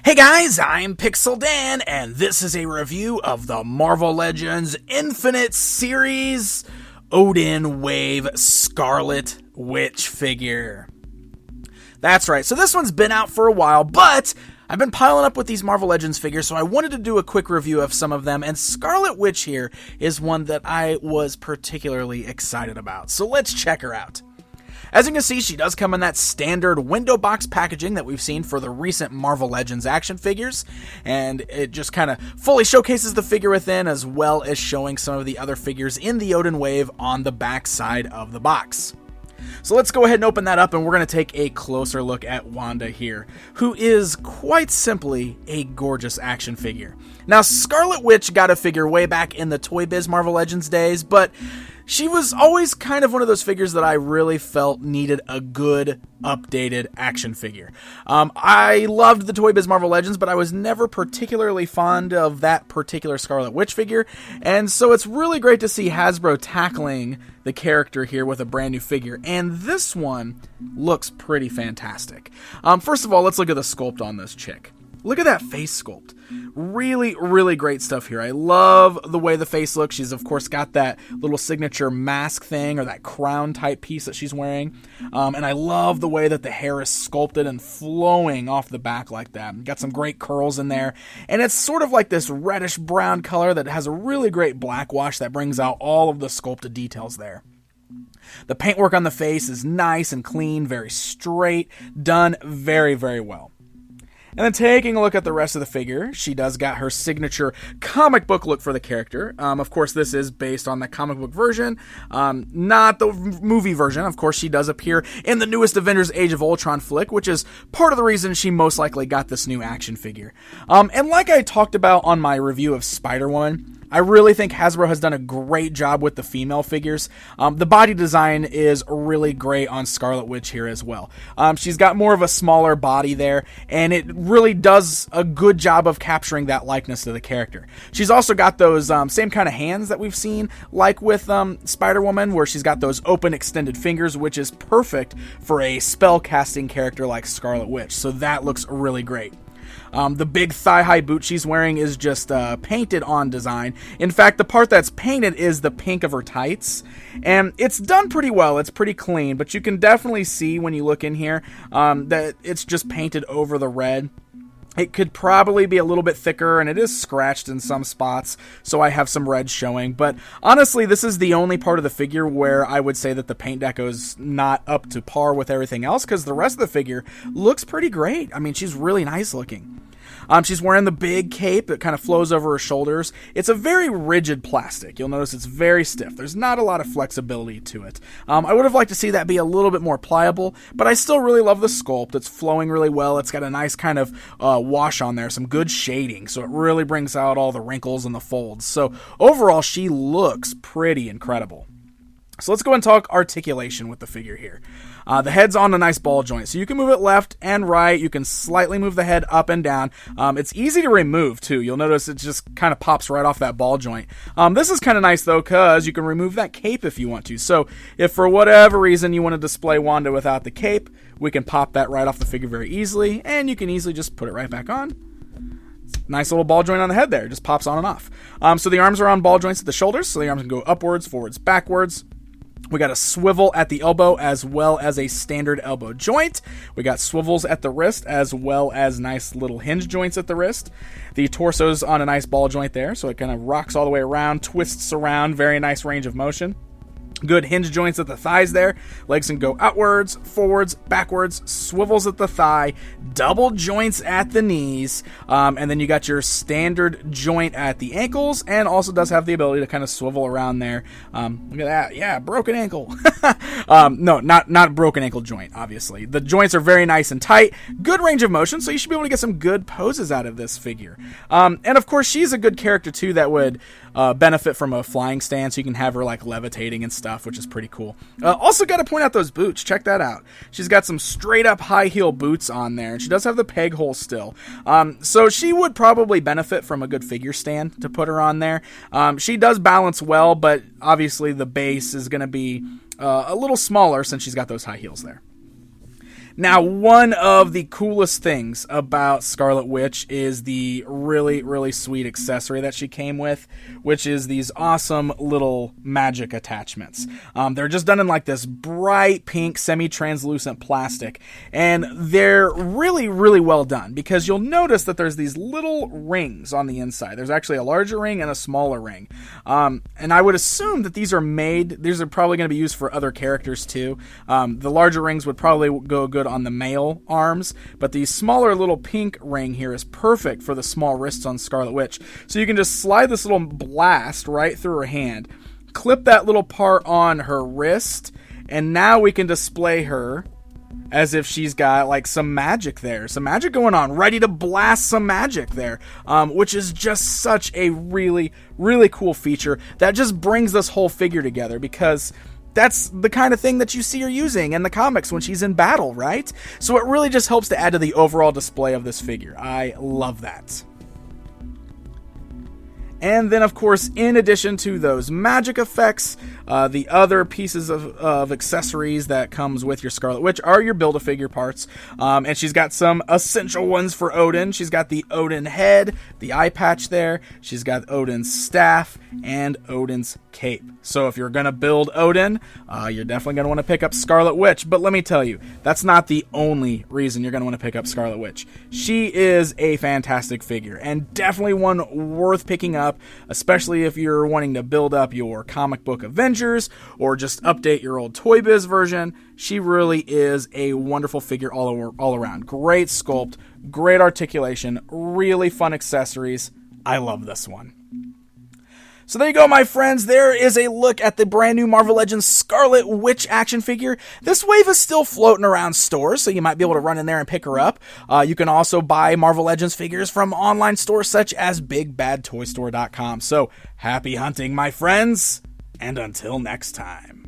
Hey guys, I'm Pixel Dan, and this is a review of the Marvel Legends Infinite Series Odin Wave Scarlet Witch figure. That's right, so this one's been out for a while, but I've been piling up with these Marvel Legends figures, so I wanted to do a quick review of some of them, and Scarlet Witch here is one that I was particularly excited about. So let's check her out. As you can see, she does come in that standard window box packaging that we've seen for the recent Marvel Legends action figures, and it just kind of fully showcases the figure within, as well as showing some of the other figures in the Odin Wave on the back side of the box. So let's go ahead and open that up, and we're going to take a closer look at Wanda here, who is quite simply a gorgeous action figure. Now, Scarlet Witch got a figure way back in the Toy Biz Marvel Legends days, but she was always kind of one of those figures that I really felt needed a good, updated action figure. I loved the Toy Biz Marvel Legends, but I was never particularly fond of that particular Scarlet Witch figure, and so it's really great to see Hasbro tackling the character here with a brand new figure, and this one looks pretty fantastic. First of all, let's look at the sculpt on this chick. Look at that face sculpt. Really, really great stuff here. I love the way the face looks. She's, of course, got that little signature mask thing, or that crown type piece that she's wearing. And I love the way that the hair is sculpted and flowing off the back like that. Got some great curls in there. And it's sort of like this reddish brown color that has a really great black wash that brings out all of the sculpted details there. The paintwork on the face is nice and clean, very straight, done very, very well. And then taking a look at the rest of the figure, she does got her signature comic book look for the character. Of course, this is based on the comic book version, not the movie version. Of course, she does appear in the newest Avengers Age of Ultron flick, which is part of the reason she most likely got this new action figure. And like I talked about on my review of Spider-Woman, I really think Hasbro has done a great job with the female figures. The body design is really great on Scarlet Witch here as well. She's got more of a smaller body there, and it really does a good job of capturing that likeness to the character. She's also got those same kind of hands that we've seen, like with Spider-Woman, where she's got those open extended fingers, which is perfect for a spell casting character like Scarlet Witch. So that looks really great. The big thigh-high boot she's wearing is just painted on design. In fact, the part that's painted is the pink of her tights, and it's done pretty well. It's pretty clean, but you can definitely see when you look in here that it's just painted over the red. It could probably be a little bit thicker, and it is scratched in some spots, so I have some red showing. But honestly, this is the only part of the figure where I would say that the paint deco is not up to par with everything else, because the rest of the figure looks pretty great. I mean, she's really nice looking. She's wearing the big cape that kind of flows over her shoulders. It's a very rigid plastic. You'll notice it's very stiff. There's not a lot of flexibility to it. I would have liked to see that be a little bit more pliable, but I still really love the sculpt. It's flowing really well. It's got a nice kind of wash on there, some good shading, so it really brings out all the wrinkles and the folds. So overall, she looks pretty incredible. So let's go and talk articulation with the figure here. The head's on a nice ball joint, so you can move it left and right. You can slightly move the head up and down. It's easy to remove, too. You'll notice it just kind of pops right off that ball joint. This is kind of nice, though, because you can remove that cape if you want to. So if for whatever reason you want to display Wanda without the cape, we can pop that right off the figure very easily, and you can easily just put it right back on. Nice little ball joint on the head there. It just pops on and off. So the arms are on ball joints at the shoulders, so the arms can go upwards, forwards, backwards. We got a swivel at the elbow as well as a standard elbow joint. We got swivels at the wrist as well as nice little hinge joints at the wrist. The torso's on a nice ball joint there, so it kind of rocks all the way around, twists around, very nice range of motion. Good hinge joints at the thighs there. Legs can go outwards, forwards, backwards, swivels at the thigh, double joints at the knees, and then you got your standard joint at the ankles, and also does have the ability to kind of swivel around there. Look at that. Yeah, broken ankle. No, not broken ankle joint, obviously. The joints are very nice and tight. Good range of motion, so you should be able to get some good poses out of this figure. And of course, she's a good character, too, that would benefit from a flying stance. So you can have her like levitating and stuff, which is pretty cool. Also got to point out those boots. Check that out. She's got some straight up high heel boots on there, and she does have the peg hole still. So she would probably benefit from a good figure stand to put her on there. She does balance well, but obviously the base is going to be a little smaller since she's got those high heels there. Now, one of the coolest things about Scarlet Witch is the really, really sweet accessory that she came with, which is these awesome little magic attachments. They're just done in like this bright pink semi-translucent plastic, and they're really, really well done because you'll notice that there's these little rings on the inside. There's actually a larger ring and a smaller ring, and I would assume that these are probably going to be used for other characters too. The larger rings would probably go good on the male arms, but the smaller little pink ring here is perfect for the small wrists on Scarlet Witch. So you can just slide this little blast right through her hand, clip that little part on her wrist, and now we can display her as if she's got like some magic there, some magic going on, ready to blast some magic there, which is just such a really, really cool feature that just brings this whole figure together, because that's the kind of thing that you see her using in the comics when she's in battle, right? So it really just helps to add to the overall display of this figure. I love that. And then, of course, in addition to those magic effects, the other pieces of accessories that comes with your Scarlet Witch are your Build-A-Figure parts. And she's got some essential ones for Odin. She's got the Odin head, the eye patch there. She's got Odin's staff and Odin's cape. So if you're going to build Odin, you're definitely going to want to pick up Scarlet Witch. But let me tell you, that's not the only reason you're going to want to pick up Scarlet Witch. She is a fantastic figure and definitely one worth picking up, especially if you're wanting to build up your comic book Avengers or just update your old Toy Biz version. She really is a wonderful figure all around. Great sculpt, great articulation, really fun accessories. I love this one. So there you go, my friends. There is a look at the brand new Marvel Legends Scarlet Witch action figure. This wave is still floating around stores, so you might be able to run in there and pick her up. You can also buy Marvel Legends figures from online stores such as BigBadToyStore.com. So happy hunting, my friends, and until next time.